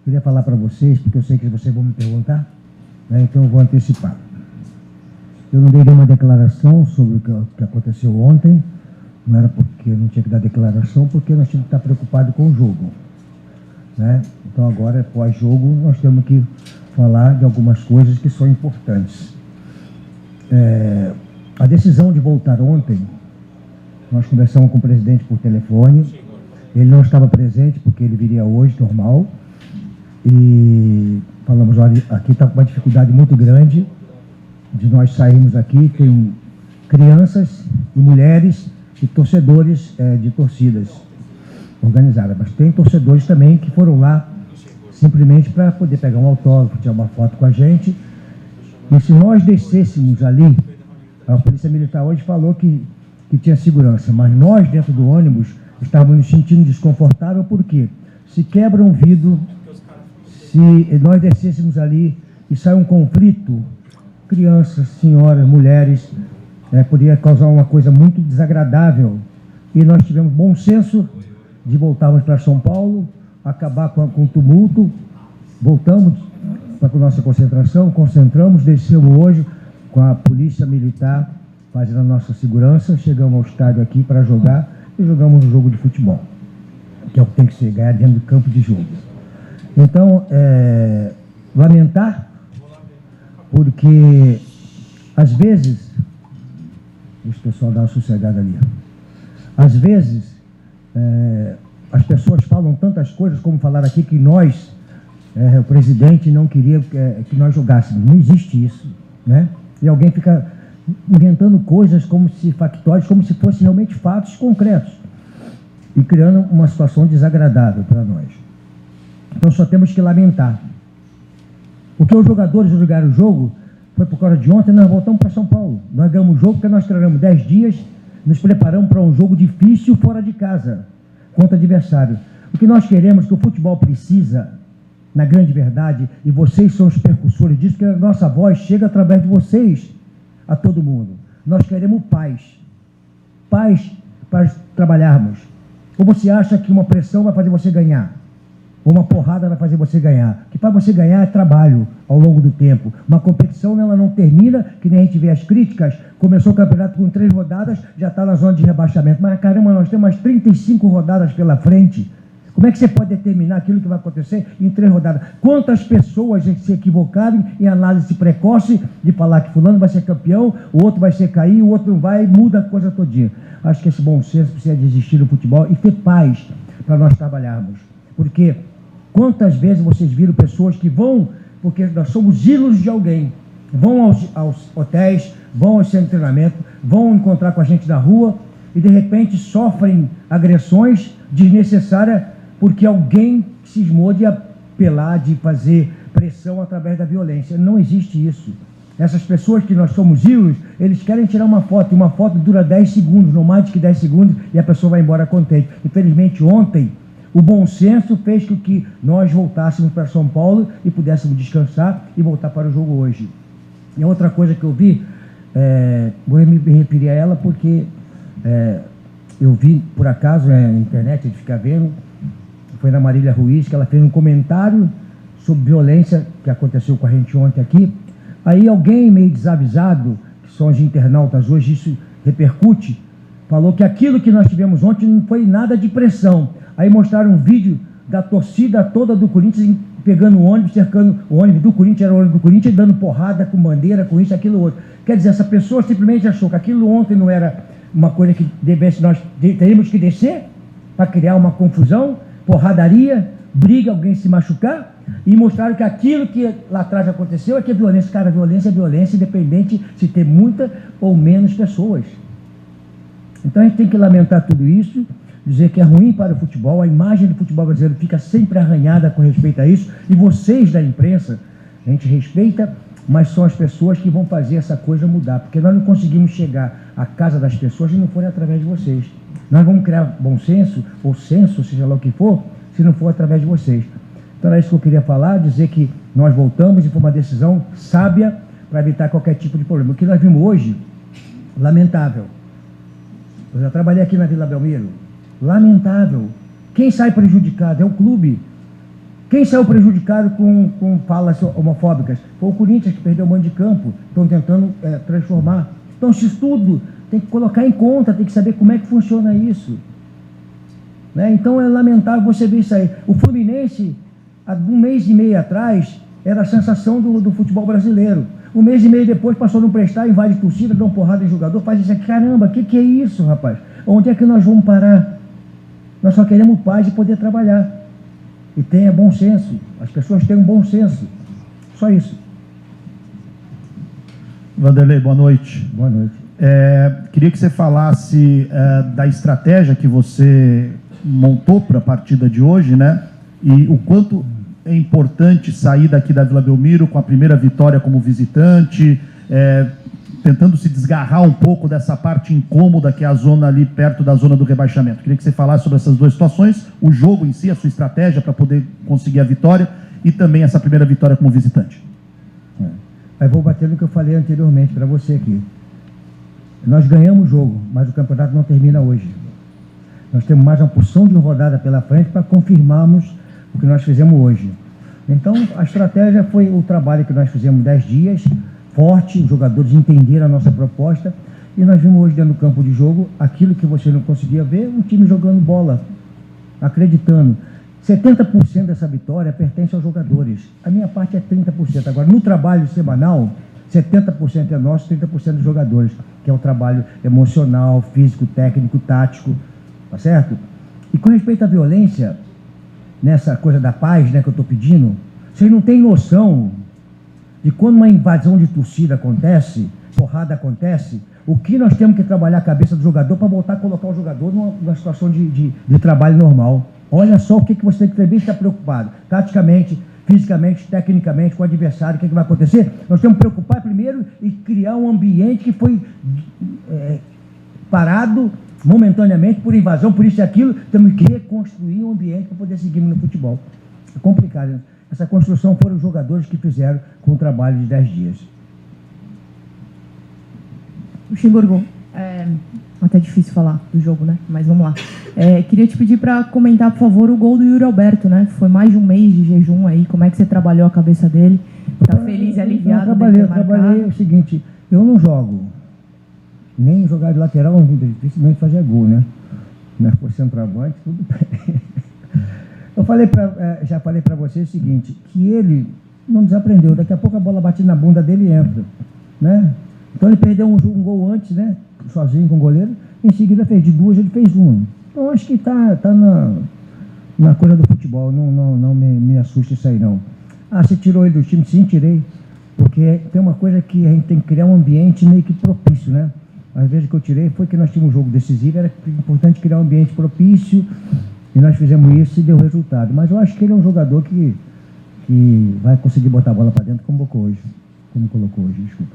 Queria falar para vocês, porque eu sei que vocês vão me perguntar, né, então eu vou antecipar. Eu não dei nenhuma declaração sobre o que aconteceu ontem, não era porque eu não tinha que dar declaração, porque nós tínhamos que estar preocupados com o jogo, né? Então agora, pós-jogo, nós temos que falar de algumas coisas que são importantes. A decisão de voltar ontem, nós conversamos com o presidente por telefone, ele não estava presente porque ele viria hoje, normal, e falamos, olha, aqui está com uma dificuldade muito grande de nós sairmos aqui, tem crianças e mulheres e torcedores de torcidas organizadas, mas tem torcedores também que foram lá simplesmente para poder pegar um autógrafo, tirar uma foto com a gente. E se nós descêssemos ali, a Polícia Militar hoje falou que tinha segurança, mas nós dentro do ônibus estávamos nos sentindo desconfortável, porque se quebra um vidro, se nós descêssemos ali e sai um conflito, crianças, senhoras, mulheres, poderia causar uma coisa muito desagradável. E nós tivemos bom senso de voltarmos para São Paulo, acabar com o tumulto, voltamos para a nossa concentração, concentramos, descemos hoje com a Polícia Militar fazendo a nossa segurança, chegamos ao estádio aqui para jogar e jogamos um jogo de futebol, que é o que tem que ser, ganhar dentro do campo de jogo. Então, lamentar, porque às vezes, deixa o pessoal dar uma sossegada ali, às vezes as pessoas falam tantas coisas, como falaram aqui, que nós, o presidente não queria que nós jogássemos. Não existe isso, né? E alguém fica inventando coisas como se factuais, como se fossem realmente fatos concretos, e criando uma situação desagradável para nós. Então só temos que lamentar. Porque os jogadores jogaram o jogo, foi por causa de ontem, nós voltamos para São Paulo. Nós ganhamos o jogo porque nós treinamos 10 dias, nos preparamos para um jogo difícil fora de casa, contra adversário. O que nós queremos, que o futebol precisa, na grande verdade, e vocês são os percussores disso, que a nossa voz chega através de vocês a todo mundo. Nós queremos paz. Paz para trabalharmos. Ou você acha que uma pressão vai fazer você ganhar? Ou uma porrada vai fazer você ganhar? Que para você ganhar é trabalho ao longo do tempo. Uma competição, ela não termina, que nem a gente vê as críticas. Começou o campeonato com 3 rodadas, já está na zona de rebaixamento. Mas caramba, nós temos mais 35 rodadas pela frente. Como é que você pode determinar aquilo que vai acontecer em 3 rodadas? Quantas pessoas se equivocaram em análise precoce de falar que fulano vai ser campeão, o outro vai ser cair, o outro não vai, muda a coisa todinha. Acho que esse bom senso precisa de existir no futebol e ter paz para nós trabalharmos. Porque quantas vezes vocês viram pessoas que vão, porque nós somos ídolos de alguém, vão aos hotéis, vão aos centros de treinamento, vão encontrar com a gente na rua e de repente sofrem agressões desnecessárias porque alguém cismou de apelar, de fazer pressão através da violência. Não existe isso. Essas pessoas que nós somos ídolos, eles querem tirar uma foto, e uma foto dura 10 segundos, não mais de que 10 segundos, e a pessoa vai embora contente. Infelizmente, ontem, o bom senso fez com que nós voltássemos para São Paulo e pudéssemos descansar e voltar para o jogo hoje. E outra coisa que eu vi, vou me referir a ela porque eu vi, por acaso, na internet, a gente fica vendo, foi na Marília Ruiz, que ela fez um comentário sobre violência que aconteceu com a gente ontem aqui. Aí alguém meio desavisado, que são os internautas hoje, isso repercute, falou que aquilo que nós tivemos ontem não foi nada de pressão. Aí mostraram um vídeo da torcida toda do Corinthians pegando o ônibus, cercando o ônibus do Corinthians, era o ônibus do Corinthians, dando porrada com bandeira, com isso, aquilo, outro. Quer dizer, essa pessoa simplesmente achou que aquilo ontem não era uma coisa que nós teríamos que descer para criar uma confusão, porradaria, briga, alguém se machucar, e mostraram que aquilo que lá atrás aconteceu é que a violência, cara, a violência é violência, independente se ter muita ou menos pessoas. Então a gente tem que lamentar tudo isso, dizer que é ruim para o futebol, a imagem do futebol brasileiro fica sempre arranhada com respeito a isso, e vocês da imprensa, a gente respeita, mas são as pessoas que vão fazer essa coisa mudar, porque nós não conseguimos chegar à casa das pessoas se não for através de vocês. Nós vamos criar bom senso, ou senso, seja lá o que for, se não for através de vocês. Então é isso que eu queria falar, dizer que nós voltamos e foi uma decisão sábia para evitar qualquer tipo de problema. O que nós vimos hoje, lamentável. Eu já trabalhei aqui na Vila Belmiro, lamentável. Quem sai prejudicado é o clube. Quem saiu prejudicado com falas homofóbicas? Foi o Corinthians, que perdeu o mando de campo. Estão tentando transformar. Então, isso tudo tem que colocar em conta, tem que saber como é que funciona isso. Né? Então, é lamentável você ver isso aí. O Fluminense, há um mês e meio atrás, era a sensação do futebol brasileiro. Um mês e meio depois, passou a não prestar, invade torcida, dá uma porrada em jogador, faz isso aqui. Caramba, o que é isso, rapaz? Onde é que nós vamos parar? Nós só queremos paz e poder trabalhar. E tenha bom senso. As pessoas têm um bom senso. Só isso. Vanderlei, boa noite. Boa noite. Queria que você falasse da estratégia que você montou para a partida de hoje, né? E o quanto é importante sair daqui da Vila Belmiro com a primeira vitória como visitante, tentando se desgarrar um pouco dessa parte incômoda que é a zona ali perto da zona do rebaixamento. Queria que você falasse sobre essas duas situações, o jogo em si, a sua estratégia para poder conseguir a vitória e também essa primeira vitória como visitante. Aí vou bater no que eu falei anteriormente para você aqui. Nós ganhamos o jogo, mas o campeonato não termina hoje. Nós temos mais uma porção de rodada pela frente para confirmarmos o que nós fizemos hoje. Então, a estratégia foi o trabalho que nós fizemos 10 dias, forte, os jogadores entenderam a nossa proposta, e nós vimos hoje dentro do campo de jogo aquilo que você não conseguia ver, um time jogando bola, acreditando. 70% dessa vitória pertence aos jogadores. A minha parte é 30%. Agora, no trabalho semanal, 70% é nosso, 30% dos jogadores, que é o trabalho emocional, físico, técnico, tático, tá certo? E com respeito à violência, nessa coisa da paz, né, que eu estou pedindo, vocês não têm noção de quando uma invasão de torcida acontece, porrada acontece, o que nós temos que trabalhar a cabeça do jogador para voltar a colocar o jogador numa situação de trabalho normal. Olha só o que você tem que também estar preocupado, taticamente, fisicamente, tecnicamente, com o adversário, o que vai acontecer? Nós temos que preocupar primeiro e criar um ambiente que foi parado momentaneamente por invasão, por isso e aquilo, temos que reconstruir um ambiente para poder seguir no futebol. É complicado, né? Essa construção foram os jogadores que fizeram com o trabalho de 10 dias. Luxemburgo, até difícil falar do jogo, né? Mas vamos lá. Queria te pedir para comentar, por favor, o gol do Yuri Alberto, né? Foi mais de um mês de jejum aí, como é que você trabalhou a cabeça dele? Tá feliz e aliviado? Eu trabalhei o seguinte, eu não jogo, nem jogar de lateral, dificilmente fazer gol, né? Mas por centroavante, tudo bem. Eu já falei para você o seguinte, que ele não desaprendeu, daqui a pouco a bola bate na bunda dele e entra, né? Então ele perdeu um gol antes, né? Sozinho com o goleiro, em seguida fez de duas, ele fez uma. Então acho que tá na coisa do futebol, não me assusta isso aí não. Ah, você tirou ele do time? Sim, tirei, porque tem uma coisa que a gente tem que criar um ambiente meio que propício, né? Às vezes que eu tirei foi que nós tínhamos um jogo decisivo, era importante criar um ambiente propício, e nós fizemos isso e deu resultado. Mas eu acho que ele é um jogador que vai conseguir botar a bola para dentro como colocou hoje, desculpa.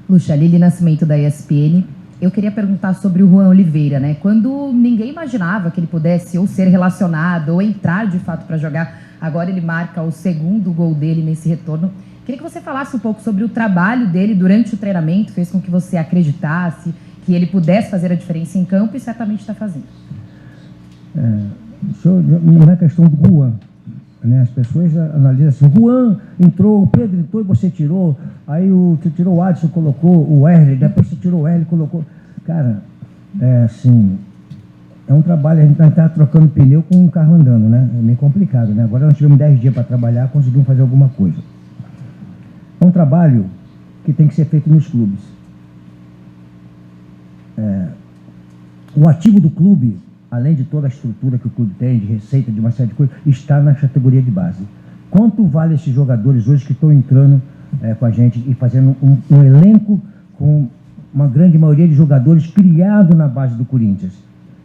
Luxa, Lili Nascimento da ESPN. Eu queria perguntar sobre o Juan Oliveira, né? Quando ninguém imaginava que ele pudesse ou ser relacionado ou entrar de fato para jogar, agora ele marca o segundo gol dele nesse retorno. Queria que você falasse um pouco sobre o trabalho dele durante o treinamento, fez com que você acreditasse que ele pudesse fazer a diferença em campo e certamente está fazendo. Na questão do Juan, né, as pessoas analisam assim, Juan entrou, o Pedro entrou e você tirou, aí você tirou o Adson, colocou o Erle, depois você tirou o Erle, colocou... Cara, assim, é um trabalho, a gente está trocando pneu com o carro andando, né? É meio complicado, né? Agora nós tivemos 10 dias para trabalhar, conseguimos fazer alguma coisa. É um trabalho que tem que ser feito nos clubes. O ativo do clube, além de toda a estrutura que o clube tem, de receita, de uma série de coisas, está na categoria de base. Quanto vale esses jogadores hoje que estão entrando com a gente e fazendo um elenco com uma grande maioria de jogadores criados na base do Corinthians?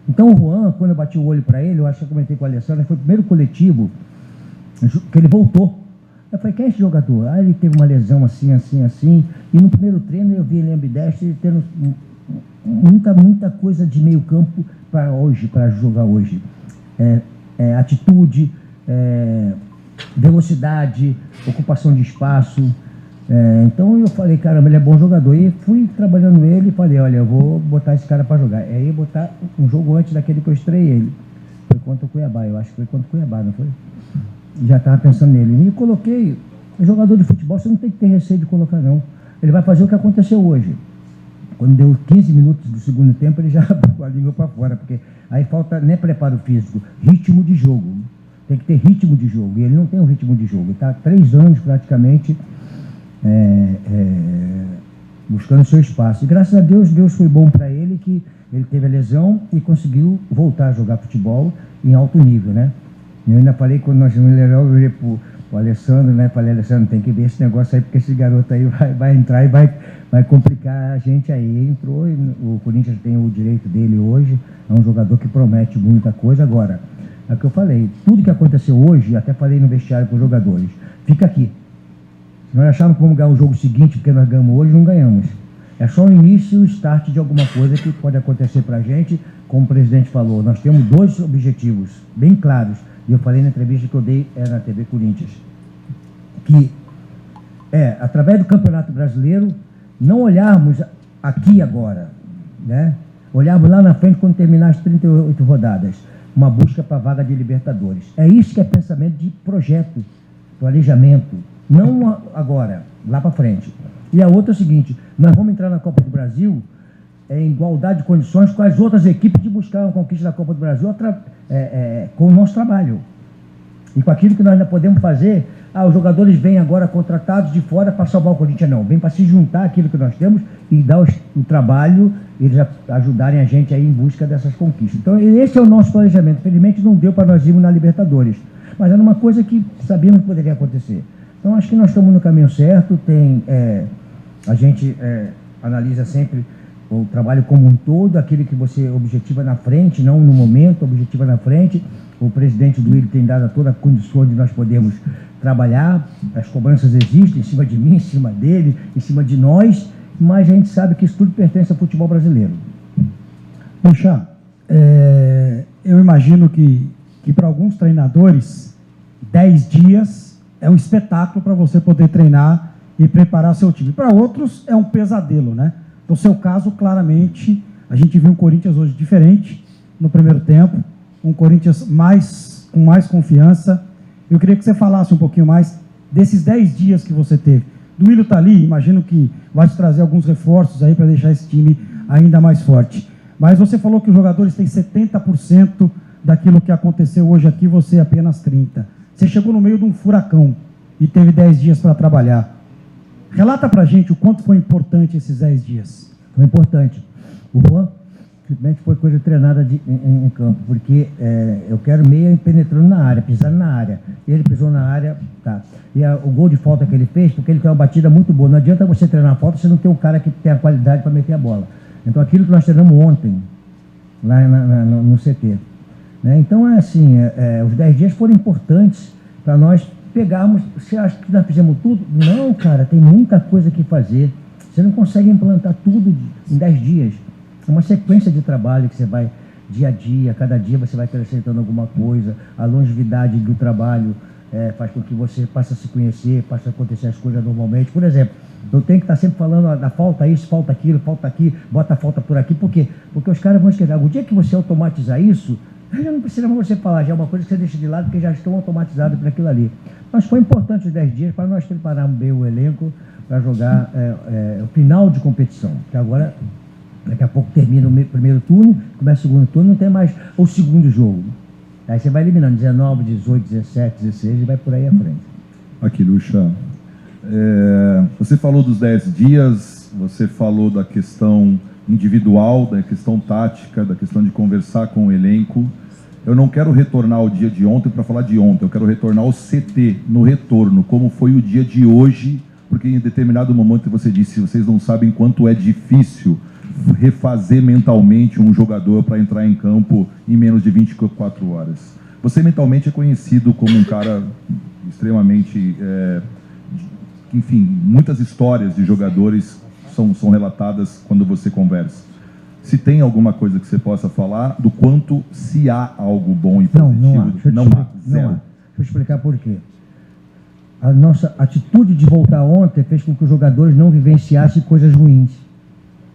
Então o Juan, quando eu bati o olho para ele, eu acho que eu comentei com a Alessandra, foi o primeiro coletivo que ele voltou. Eu falei, quem é esse jogador? Ah, ele teve uma lesão assim, assim, assim, e no primeiro treino eu vi ele ambidestro, ele tendo muita coisa de meio campo para jogar hoje. Atitude, velocidade, ocupação de espaço. Então eu falei, caramba, ele é bom jogador. E fui trabalhando ele e falei, olha, eu vou botar esse cara para jogar. Aí botar um jogo antes daquele que eu estreiei ele. foi contra o Cuiabá, eu acho que foi contra o Cuiabá, não foi? Já estava pensando nele. E coloquei, o jogador de futebol você não tem que ter receio de colocar, não. Ele vai fazer o que aconteceu hoje. Quando deu 15 minutos do segundo tempo, ele já botou a língua para fora, porque aí falta nem preparo físico, ritmo de jogo. Tem que ter ritmo de jogo, e ele não tem um ritmo de jogo. Ele está há 3 anos praticamente buscando seu espaço. E graças a Deus, Deus foi bom para ele, que ele teve a lesão e conseguiu voltar a jogar futebol em alto nível, né? Eu ainda falei, quando nós vimos ele, eu virei pro Alessandro, né? Falei, Alessandro, tem que ver esse negócio aí, porque esse garoto aí vai entrar e vai complicar a gente aí. Ele entrou, e o Corinthians tem o direito dele hoje, é um jogador que promete muita coisa. Agora, é o que eu falei, tudo que aconteceu hoje, até falei no vestiário para os jogadores, fica aqui. Se nós acharmos que vamos ganhar o jogo seguinte, porque nós ganhamos hoje, não ganhamos. É só o início, o start de alguma coisa que pode acontecer para a gente. Como o presidente falou, nós temos 2 objetivos bem claros, e eu falei na entrevista que eu dei na TV Corinthians, que através do Campeonato Brasileiro, não olharmos aqui agora, né? Olharmos lá na frente quando terminar as 38 rodadas, uma busca para a vaga de Libertadores. É isso que é pensamento de projeto, planejamento, não agora, lá para frente. E a outra é o seguinte, nós vamos entrar na Copa do Brasil em igualdade de condições com as outras equipes de buscar uma conquista da Copa do Brasil com o nosso trabalho. E com aquilo que nós ainda podemos fazer, os jogadores vêm agora contratados de fora para salvar o Corinthians, não. Vem para se juntar àquilo que nós temos e dar o trabalho, eles ajudarem a gente aí em busca dessas conquistas. Então, esse é o nosso planejamento. Felizmente não deu para nós irmos na Libertadores, mas era uma coisa que sabíamos que poderia acontecer. Então, acho que nós estamos no caminho certo. A gente analisa sempre o trabalho como um todo, aquilo que você objetiva na frente, não no momento, objetiva na frente. O presidente do Willi tem dado toda a condição de nós podermos trabalhar, as cobranças existem em cima de mim, em cima dele, em cima de nós, mas a gente sabe que isso tudo pertence ao futebol brasileiro. Poxa, eu imagino que para alguns treinadores, 10 dias é um espetáculo para você poder treinar e preparar seu time. Para outros, é um pesadelo, né? No seu caso, claramente, a gente viu um Corinthians hoje diferente no primeiro tempo, um Corinthians com mais confiança. Eu queria que você falasse um pouquinho mais desses 10 dias que você teve. Do Willi tá ali, imagino que vai te trazer alguns reforços aí para deixar esse time ainda mais forte. Mas você falou que os jogadores têm 70% daquilo que aconteceu hoje aqui, você apenas 30%. Você chegou no meio de um furacão e teve 10 dias para trabalhar. Relata para a gente o quanto foi importante esses 10 dias. Foi importante. O Juan simplesmente foi coisa treinada em campo, porque eu quero meia penetrando na área, pisando na área. Ele pisou na área, tá. E o gol de falta que ele fez, porque ele tem uma batida muito boa. Não adianta você treinar a falta se não tem um cara que tem a qualidade para meter a bola. Então, aquilo que nós treinamos ontem, lá no CT. Né? Então, assim, os 10 dias foram importantes para nós pegarmos. Você acha que nós fizemos tudo? Não, cara, tem muita coisa que fazer. Você não consegue implantar tudo em 10 dias. É uma sequência de trabalho que você vai dia a dia, cada dia você vai acrescentando alguma coisa. A longevidade do trabalho faz com que você passe a se conhecer, passe a acontecer as coisas normalmente. Por exemplo, eu tenho que estar sempre falando da falta isso, falta aquilo, falta aqui, bota a falta por aqui. Por quê? Porque os caras vão esquecer. O dia que você automatizar isso, já não precisa mais você falar, já é uma coisa que você deixa de lado, porque já estão automatizados por aquilo ali. Mas foi importante os 10 dias para nós prepararmos bem o elenco para jogar o final de competição, que agora, daqui a pouco termina o primeiro turno, começa o segundo turno, não tem mais o segundo jogo. Aí você vai eliminando 19, 18, 17, 16 e vai por aí à frente. Aqui, Lucha, você falou dos 10 dias, você falou da questão individual, da questão tática, da questão de conversar com o elenco. Eu não quero retornar ao dia de ontem para falar de ontem, eu quero retornar ao CT, no retorno, como foi o dia de hoje, porque em determinado momento você disse, vocês não sabem quanto é difícil refazer mentalmente um jogador para entrar em campo em menos de 24 horas. Você mentalmente é conhecido como um cara extremamente... enfim, muitas histórias de jogadores são relatadas quando você conversa. Se tem alguma coisa que você possa falar do quanto se há algo bom e positivo? Não há. Deixa eu explicar por quê. A nossa atitude de voltar ontem fez com que os jogadores não vivenciassem coisas ruins,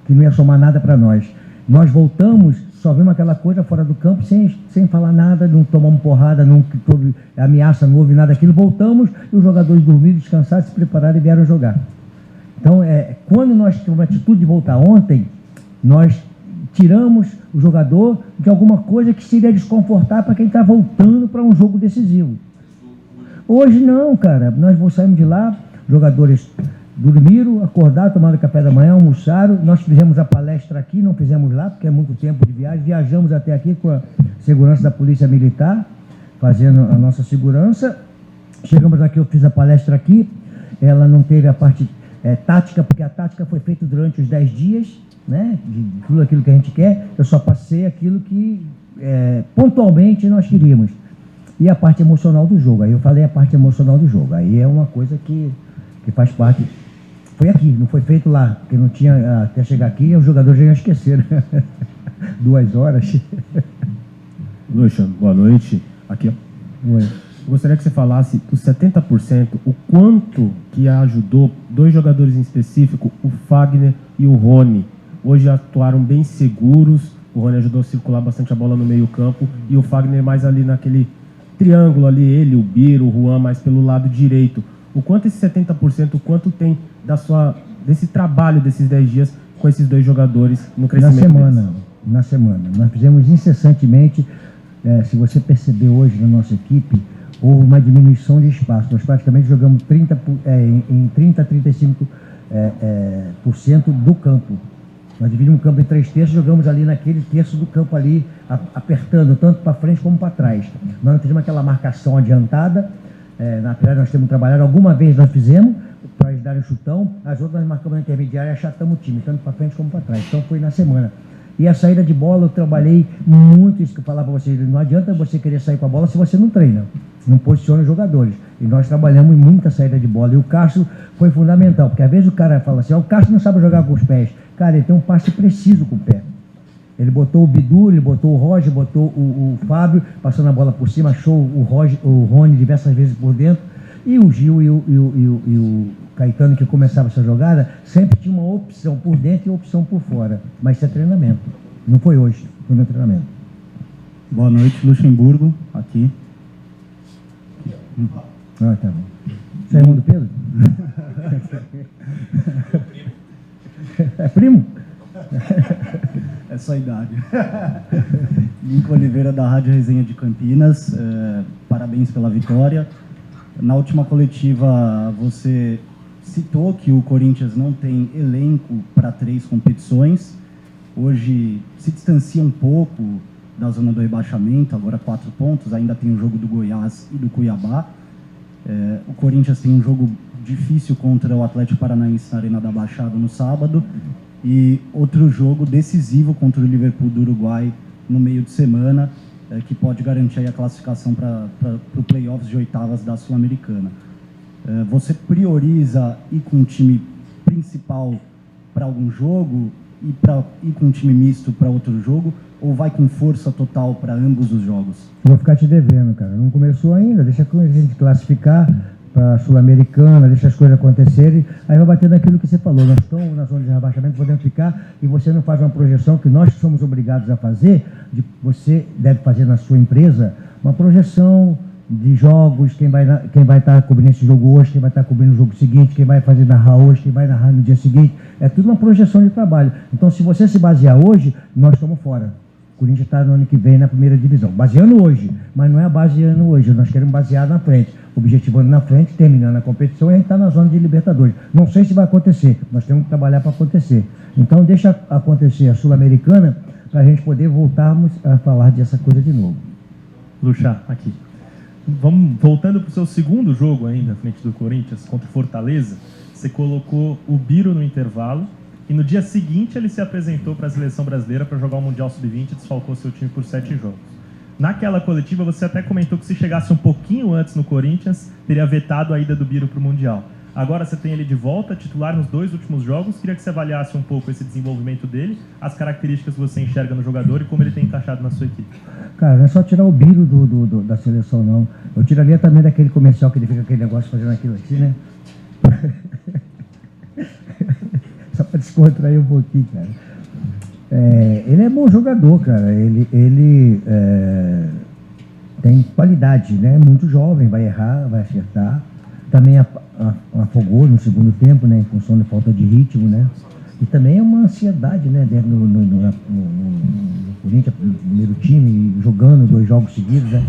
que não ia somar nada para nós. Nós voltamos só vimos aquela coisa fora do campo, sem falar nada, não tomamos porrada, não houve ameaça, não houve nada daquilo. Voltamos e os jogadores dormiram, descansaram, se prepararam e vieram jogar. Então, quando nós tivemos a atitude de voltar ontem, nós tiramos o jogador de alguma coisa que seria desconfortável para quem está voltando para um jogo decisivo. Hoje não, cara. Nós saímos de lá, jogadores dormiram, acordaram, tomaram café da manhã, almoçaram. Nós fizemos a palestra aqui, não fizemos lá, porque é muito tempo de viagem. Viajamos até aqui com a segurança da Polícia Militar, fazendo a nossa segurança. Chegamos aqui, eu fiz a palestra aqui. Ela não teve a parte tática, porque a tática foi feita durante os 10 dias, né, de tudo aquilo que a gente quer. Eu só passei aquilo que pontualmente nós queríamos. E a parte emocional do jogo. Aí eu falei a parte emocional do jogo. Aí é uma coisa que faz parte. Foi aqui, não foi feito lá, porque não tinha, até chegar aqui, os jogadores já iam esquecer. 2 horas. Lucha, boa noite. Aqui, ó. Oi. Eu gostaria que você falasse dos 70%, o quanto que ajudou 2 jogadores em específico, o Fagner e o Rony. Hoje atuaram bem seguros, o Rony ajudou a circular bastante a bola no meio campo e o Fagner mais ali naquele triângulo ali, ele, o Biro, o Juan mais pelo lado direito. O quanto esse 70%, o quanto tem desse trabalho desses 10 dias com esses 2 jogadores no crescimento Na semana. Nós fizemos incessantemente, se você perceber hoje na nossa equipe, houve uma diminuição de espaço. Nós praticamente jogamos em 30% a 35% do campo. Nós dividimos o campo em 3 terços, jogamos ali naquele terço do campo ali, apertando tanto para frente como para trás. Nós não fizemos aquela marcação adiantada. Na verdade, nós temos trabalhado, alguma vez nós fizemos, para eles darem chutão, as outras nós marcamos na intermediária e achatamos o time, tanto para frente como para trás. Então foi na semana. E a saída de bola, eu trabalhei muito, isso que eu falava para vocês, não adianta você querer sair com a bola se você não treina, não posiciona os jogadores. E nós trabalhamos em muita saída de bola. E o Cássio foi fundamental, porque às vezes o cara fala assim, o Cássio não sabe jogar com os pés. Cara, ele tem um passe preciso com o pé. Ele botou o Bidu, ele botou o Roger, botou o Fábio, passando a bola por cima, achou o Rony diversas vezes por dentro. E o Gil e o Caetano, que começava essa jogada, sempre tinha uma opção por dentro e uma opção por fora. Mas isso é treinamento. Não foi hoje, foi no treinamento. Boa noite, Luxemburgo, aqui. Ah, tá bom. Você é irmão do Pedro? É primo? É só a idade. Lincoln Oliveira, da Rádio Resenha de Campinas. Parabéns pela vitória. Na última coletiva, você citou que o Corinthians não tem elenco para 3 competições. Hoje se distancia um pouco da zona do rebaixamento, agora 4 pontos. Ainda tem o jogo do Goiás e do Cuiabá. O Corinthians tem um jogo difícil contra o Atlético Paranaense na Arena da Baixada no sábado. E outro jogo decisivo contra o Liverpool do Uruguai no meio de semana, que pode garantir aí a classificação para o playoffs de 8avas da Sul-Americana. Você prioriza ir com um time principal para algum jogo e ir com um time misto para outro jogo, ou vai com força total para ambos os jogos? Vou ficar te devendo, cara. Não começou ainda, deixa a gente classificar para a Sul-Americana, deixa as coisas acontecerem, aí vai bater naquilo que você falou. Nós estamos na zona de rebaixamento, podemos ficar, e você não faz uma projeção que nós somos obrigados a fazer, você deve fazer na sua empresa, uma projeção de jogos, quem vai estar cobrindo esse jogo hoje, quem vai estar cobrindo o jogo seguinte, quem vai fazer narrar hoje, quem vai narrar no dia seguinte, é tudo uma projeção de trabalho. Então, se você se basear hoje, nós estamos fora. O Corinthians está no ano que vem na primeira divisão, baseando hoje, mas não é baseando hoje, nós queremos basear na frente, objetivando na frente, terminando a competição e a gente está na zona de Libertadores. Não sei se vai acontecer, nós temos que trabalhar para acontecer. Então deixa acontecer a Sul-Americana para a gente poder voltarmos a falar dessa coisa de novo. Lucha, aqui. Voltando para o seu segundo jogo ainda, na frente do Corinthians, contra o Fortaleza, você colocou o Biro no intervalo, e no dia seguinte ele se apresentou para a seleção brasileira para jogar o Mundial Sub-20 e desfalcou seu time por 7 jogos. Naquela coletiva você até comentou que se chegasse um pouquinho antes no Corinthians, teria vetado a ida do Biro para o Mundial. Agora você tem ele de volta, titular nos 2 últimos jogos. Queria que você avaliasse um pouco esse desenvolvimento dele, as características que você enxerga no jogador e como ele tem encaixado na sua equipe. Cara, não é só tirar o Biro da seleção, não. Eu tiraria também daquele comercial que ele fica aquele negócio fazendo aquilo aqui, né? Só para descontrair um pouquinho, cara. Ele é bom jogador, cara. Ele tem qualidade, né? Muito jovem, vai errar, vai acertar. Também afogou no segundo tempo, né? Em função de falta de ritmo, né? E também é uma ansiedade, né? Dentro no Corinthians, no primeiro time, jogando 2 jogos seguidos, né?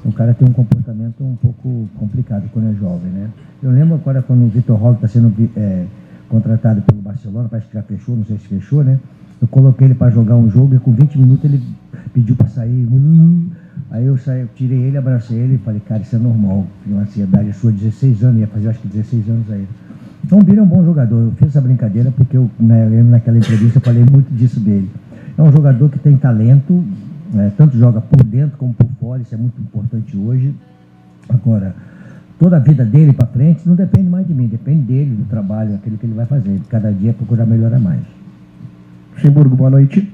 O cara tem um comportamento um pouco complicado quando é jovem, né? Eu lembro agora quando o Vitor Roque está sendo contratado pelo Barcelona, parece que já fechou, não sei se fechou, né? Eu coloquei ele para jogar um jogo e com 20 minutos ele pediu para sair. Aí eu tirei ele, abracei ele e falei, cara, isso é normal. Tem uma ansiedade sua, 16 anos, ia fazer acho que 16 anos aí. Então o Biro é um bom jogador. Eu fiz essa brincadeira porque eu lembro naquela entrevista eu falei muito disso dele. É um jogador que tem talento, tanto joga por dentro como por fora, isso é muito importante hoje. Agora, toda a vida dele para frente não depende mais de mim, depende dele, do trabalho, aquilo que ele vai fazer. Cada dia procurar melhorar mais. Luxemburgo, boa noite.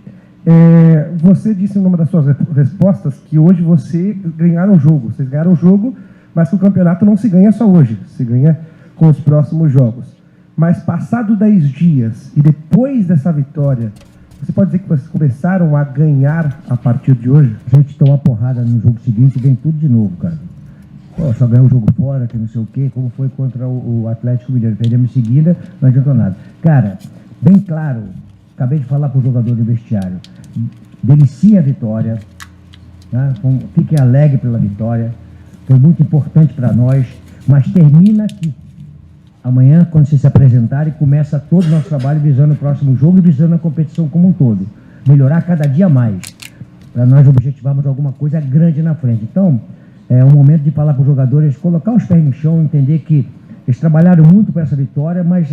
Você disse numa das suas respostas que hoje vocês ganharam o jogo. Vocês ganharam o jogo, mas que o campeonato não se ganha só hoje, se ganha com os próximos jogos. Mas passado 10 dias e depois dessa vitória, você pode dizer que vocês começaram a ganhar a partir de hoje? A gente toma uma porrada no jogo seguinte e vem tudo de novo, cara. Pô, só ganhou o jogo fora, que não sei o quê, como foi contra o Atlético Mineiro. Perdemos em seguida, não adiantou nada. Cara, bem claro, acabei de falar para o jogador do vestiário, delicie a vitória, tá? Fiquem alegres pela vitória, foi muito importante para nós, mas termina aqui. Amanhã, quando vocês se apresentarem, começa todo o nosso trabalho visando o próximo jogo e visando a competição como um todo. Melhorar cada dia mais, para nós objetivarmos alguma coisa grande na frente. Então, é um momento de falar para os jogadores, colocar os pés no chão, entender que eles trabalharam muito para essa vitória, mas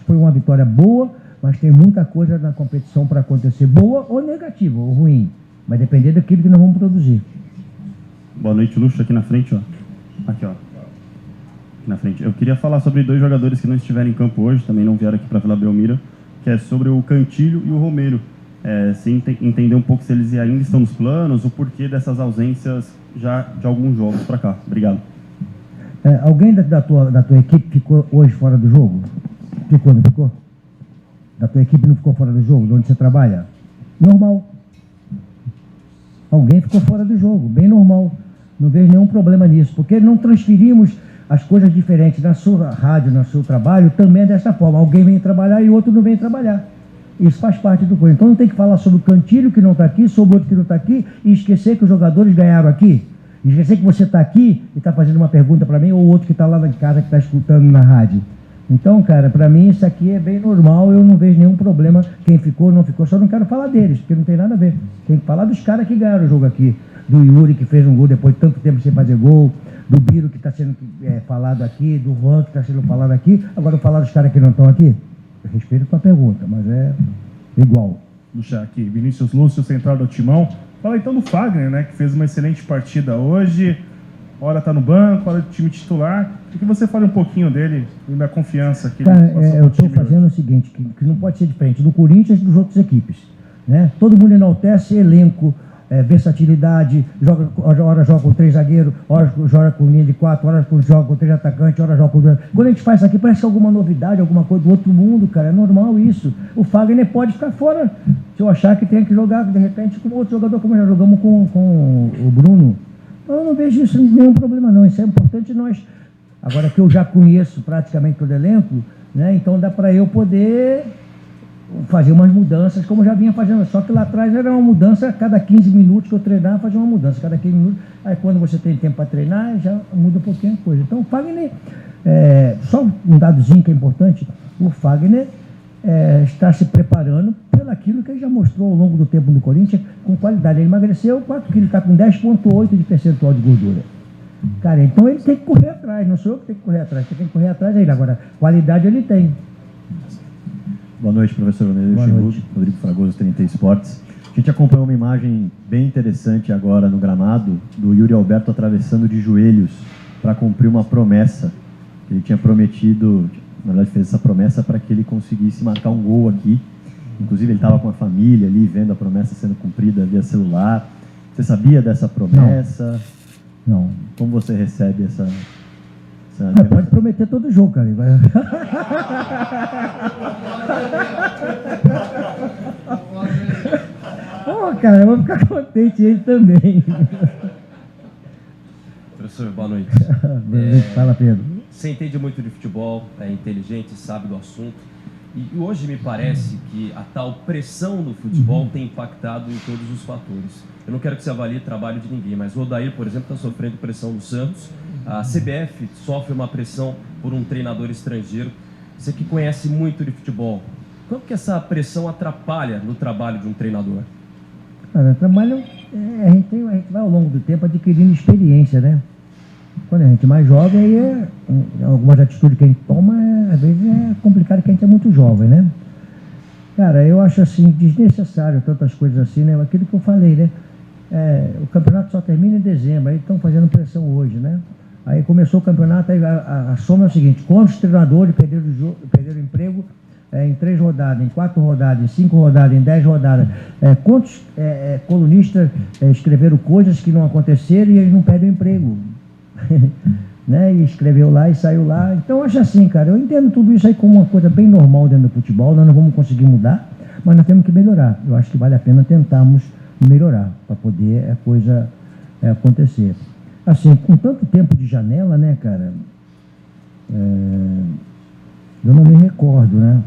foi uma vitória boa, mas tem muita coisa na competição para acontecer, boa ou negativa, ou ruim. Vai depender daquilo que nós vamos produzir. Boa noite, Luxo, aqui na frente, ó. Aqui, ó. Aqui na frente. Eu queria falar sobre 2 jogadores que não estiveram em campo hoje, também não vieram aqui para Vila Belmiro, que é sobre o Cantilho e o Romero. Sem entender um pouco se eles ainda estão nos planos, o porquê dessas ausências já de alguns jogos para cá. Obrigado. Alguém da tua equipe ficou hoje fora do jogo? Ficou, não ficou? Da tua equipe não ficou fora do jogo, de onde você trabalha? Normal. Alguém ficou fora do jogo, bem normal. Não vejo nenhum problema nisso, porque não transferimos as coisas diferentes na sua rádio, no seu trabalho, também é desta forma. Alguém vem trabalhar e outro não vem trabalhar. Isso faz parte do coisa. Então não tem que falar sobre o Cantilho que não está aqui, sobre o outro que não está aqui, e esquecer que os jogadores ganharam aqui. Esquecer que você está aqui e está fazendo uma pergunta para mim, ou outro que está lá em casa que está escutando na rádio. Então, cara, para mim isso aqui é bem normal, eu não vejo nenhum problema. Quem ficou, não ficou, só não quero falar deles, porque não tem nada a ver. Tem que falar dos caras que ganharam o jogo aqui. Do Yuri, que fez um gol depois de tanto tempo sem fazer gol, do Biro, que está sendo falado aqui, do Juan, que está sendo falado aqui. Agora, eu falar dos caras que não estão aqui, eu respeito a tua pergunta, mas é igual. Puxa, aqui, Vinícius Lúcio, central do Timão. Fala então do Fagner, né, que fez uma excelente partida hoje. Hora está no banco, hora do time titular. E que você fale um pouquinho dele e da confiança que Cara, ele eu estou fazendo o seguinte, que não pode ser diferente do Corinthians e das outras equipes. Né? Todo mundo enaltece elenco, versatilidade, hora joga com 3 zagueiros, hora joga com linha de 4, hora joga com 3 atacantes, hora joga com 2. Quando a gente faz isso aqui, parece alguma novidade, alguma coisa do outro mundo, cara. É normal isso. O Fagner pode ficar fora se eu achar que tem que jogar, de repente, com outro jogador, como já jogamos com o Bruno. Eu não vejo isso nenhum problema, não. Isso é importante nós. Agora que eu já conheço praticamente todo o elenco, né? Então dá para eu poder fazer umas mudanças, como eu já vinha fazendo. Só que lá atrás era uma mudança, a cada 15 minutos que eu treinava, fazia uma mudança. Cada 15 minutos. Aí quando você tem tempo para treinar, já muda um pouquinho a coisa. Então o Fagner, só um dadozinho que é importante, o Fagner está se preparando pelo aquilo que ele já mostrou ao longo do tempo no Corinthians, com qualidade. Ele emagreceu 4 quilos, está com 10,8% de percentual de gordura. Cara, então ele tem que correr atrás, não sou eu que tenho que correr atrás, você tem que correr atrás dele. Agora, qualidade ele tem. Boa noite, professor Luxemburgo, Rodrigo Fragoso, 30 Esportes. A gente acompanhou uma imagem bem interessante agora no gramado do Yuri Alberto atravessando de joelhos para cumprir uma promessa que ele tinha prometido. Na verdade, fez essa promessa para que ele conseguisse marcar um gol aqui. Inclusive, ele estava com a família ali, vendo a promessa sendo cumprida via celular. Você sabia dessa promessa? Não. Como você recebe essa pode prometer todo jogo, cara. Pô, cara, eu vou ficar contente ele também. Professor, boa noite. Fala, Pedro. Você entende muito de futebol, é inteligente, sabe do assunto. E hoje me parece que a tal pressão no futebol tem impactado em todos os fatores. Eu não quero que você avalie o trabalho de ninguém, mas o Odair, por exemplo, está sofrendo pressão do Santos. A CBF sofre uma pressão por um treinador estrangeiro. Você que conhece muito de futebol, quanto que essa pressão atrapalha no trabalho de um treinador? Cara, trabalho, a gente vai ao longo do tempo adquirindo experiência, né? Quando a gente é mais jovem, aí algumas atitudes que a gente toma, às vezes é complicado porque a gente é muito jovem, né? Cara, eu acho assim, desnecessário tantas coisas assim, né? Aquilo que eu falei, né? O campeonato só termina em dezembro, aí estão fazendo pressão hoje, né? Aí começou o campeonato, aí a soma é o seguinte: quantos treinadores perderam emprego em 3 rodadas, em 4 rodadas, em 5 rodadas, em 10 rodadas? Quantos colunistas escreveram coisas que não aconteceram e eles não perdem emprego? Né? E escreveu lá e saiu lá. Então, eu acho assim, cara, eu entendo tudo isso aí como uma coisa bem normal dentro do futebol. Nós não vamos conseguir mudar, mas nós temos que melhorar. Eu acho que vale a pena tentarmos melhorar para poder a coisa acontecer. Assim, com tanto tempo de janela, né, cara, eu não me recordo, né?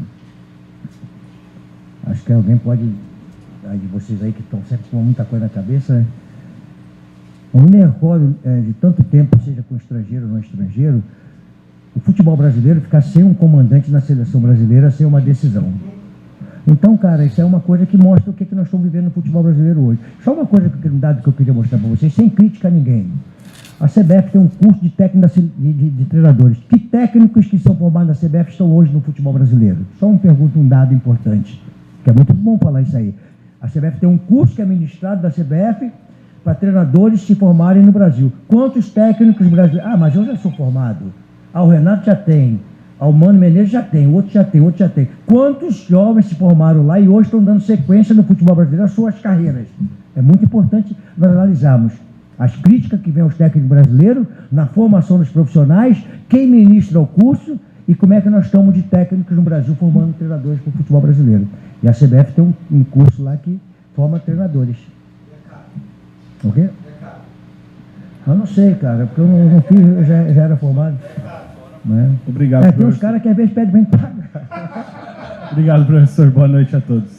Acho que alguém pode, de vocês aí que estão sempre com muita coisa na cabeça, né? Eu não me recordo de tanto tempo, seja com estrangeiro ou não estrangeiro, o futebol brasileiro ficar sem um comandante na seleção brasileira, sem uma decisão. Então, cara, isso é uma coisa que mostra o que nós estamos vivendo no futebol brasileiro hoje. Só uma coisa, um dado que eu queria mostrar para vocês, sem crítica a ninguém. A CBF tem um curso de técnico de treinadores. Que técnicos que são formados na CBF estão hoje no futebol brasileiro? Só uma pergunta, um dado importante, que é muito bom falar isso aí. A CBF tem um curso que é ministrado da CBF para treinadores se formarem no Brasil. Quantos técnicos brasileiros? Ah, mas eu já sou formado. Ah, o Renato já tem. Ah, o Mano Menezes já tem. O outro já tem, o outro já tem. Quantos jovens se formaram lá e hoje estão dando sequência no futebol brasileiro às suas carreiras? É muito importante nós analisarmos as críticas que vêm aos técnicos brasileiros, na formação dos profissionais, quem ministra o curso e como é que nós estamos de técnicos no Brasil formando treinadores para o futebol brasileiro. E a CBF tem um curso lá que forma treinadores. O quê? Eu não sei, cara, porque eu não fiz, eu já era formado. Né? Obrigado, tem uns caras que às vezes pedem bem pagar. Obrigado, professor. Boa noite a todos.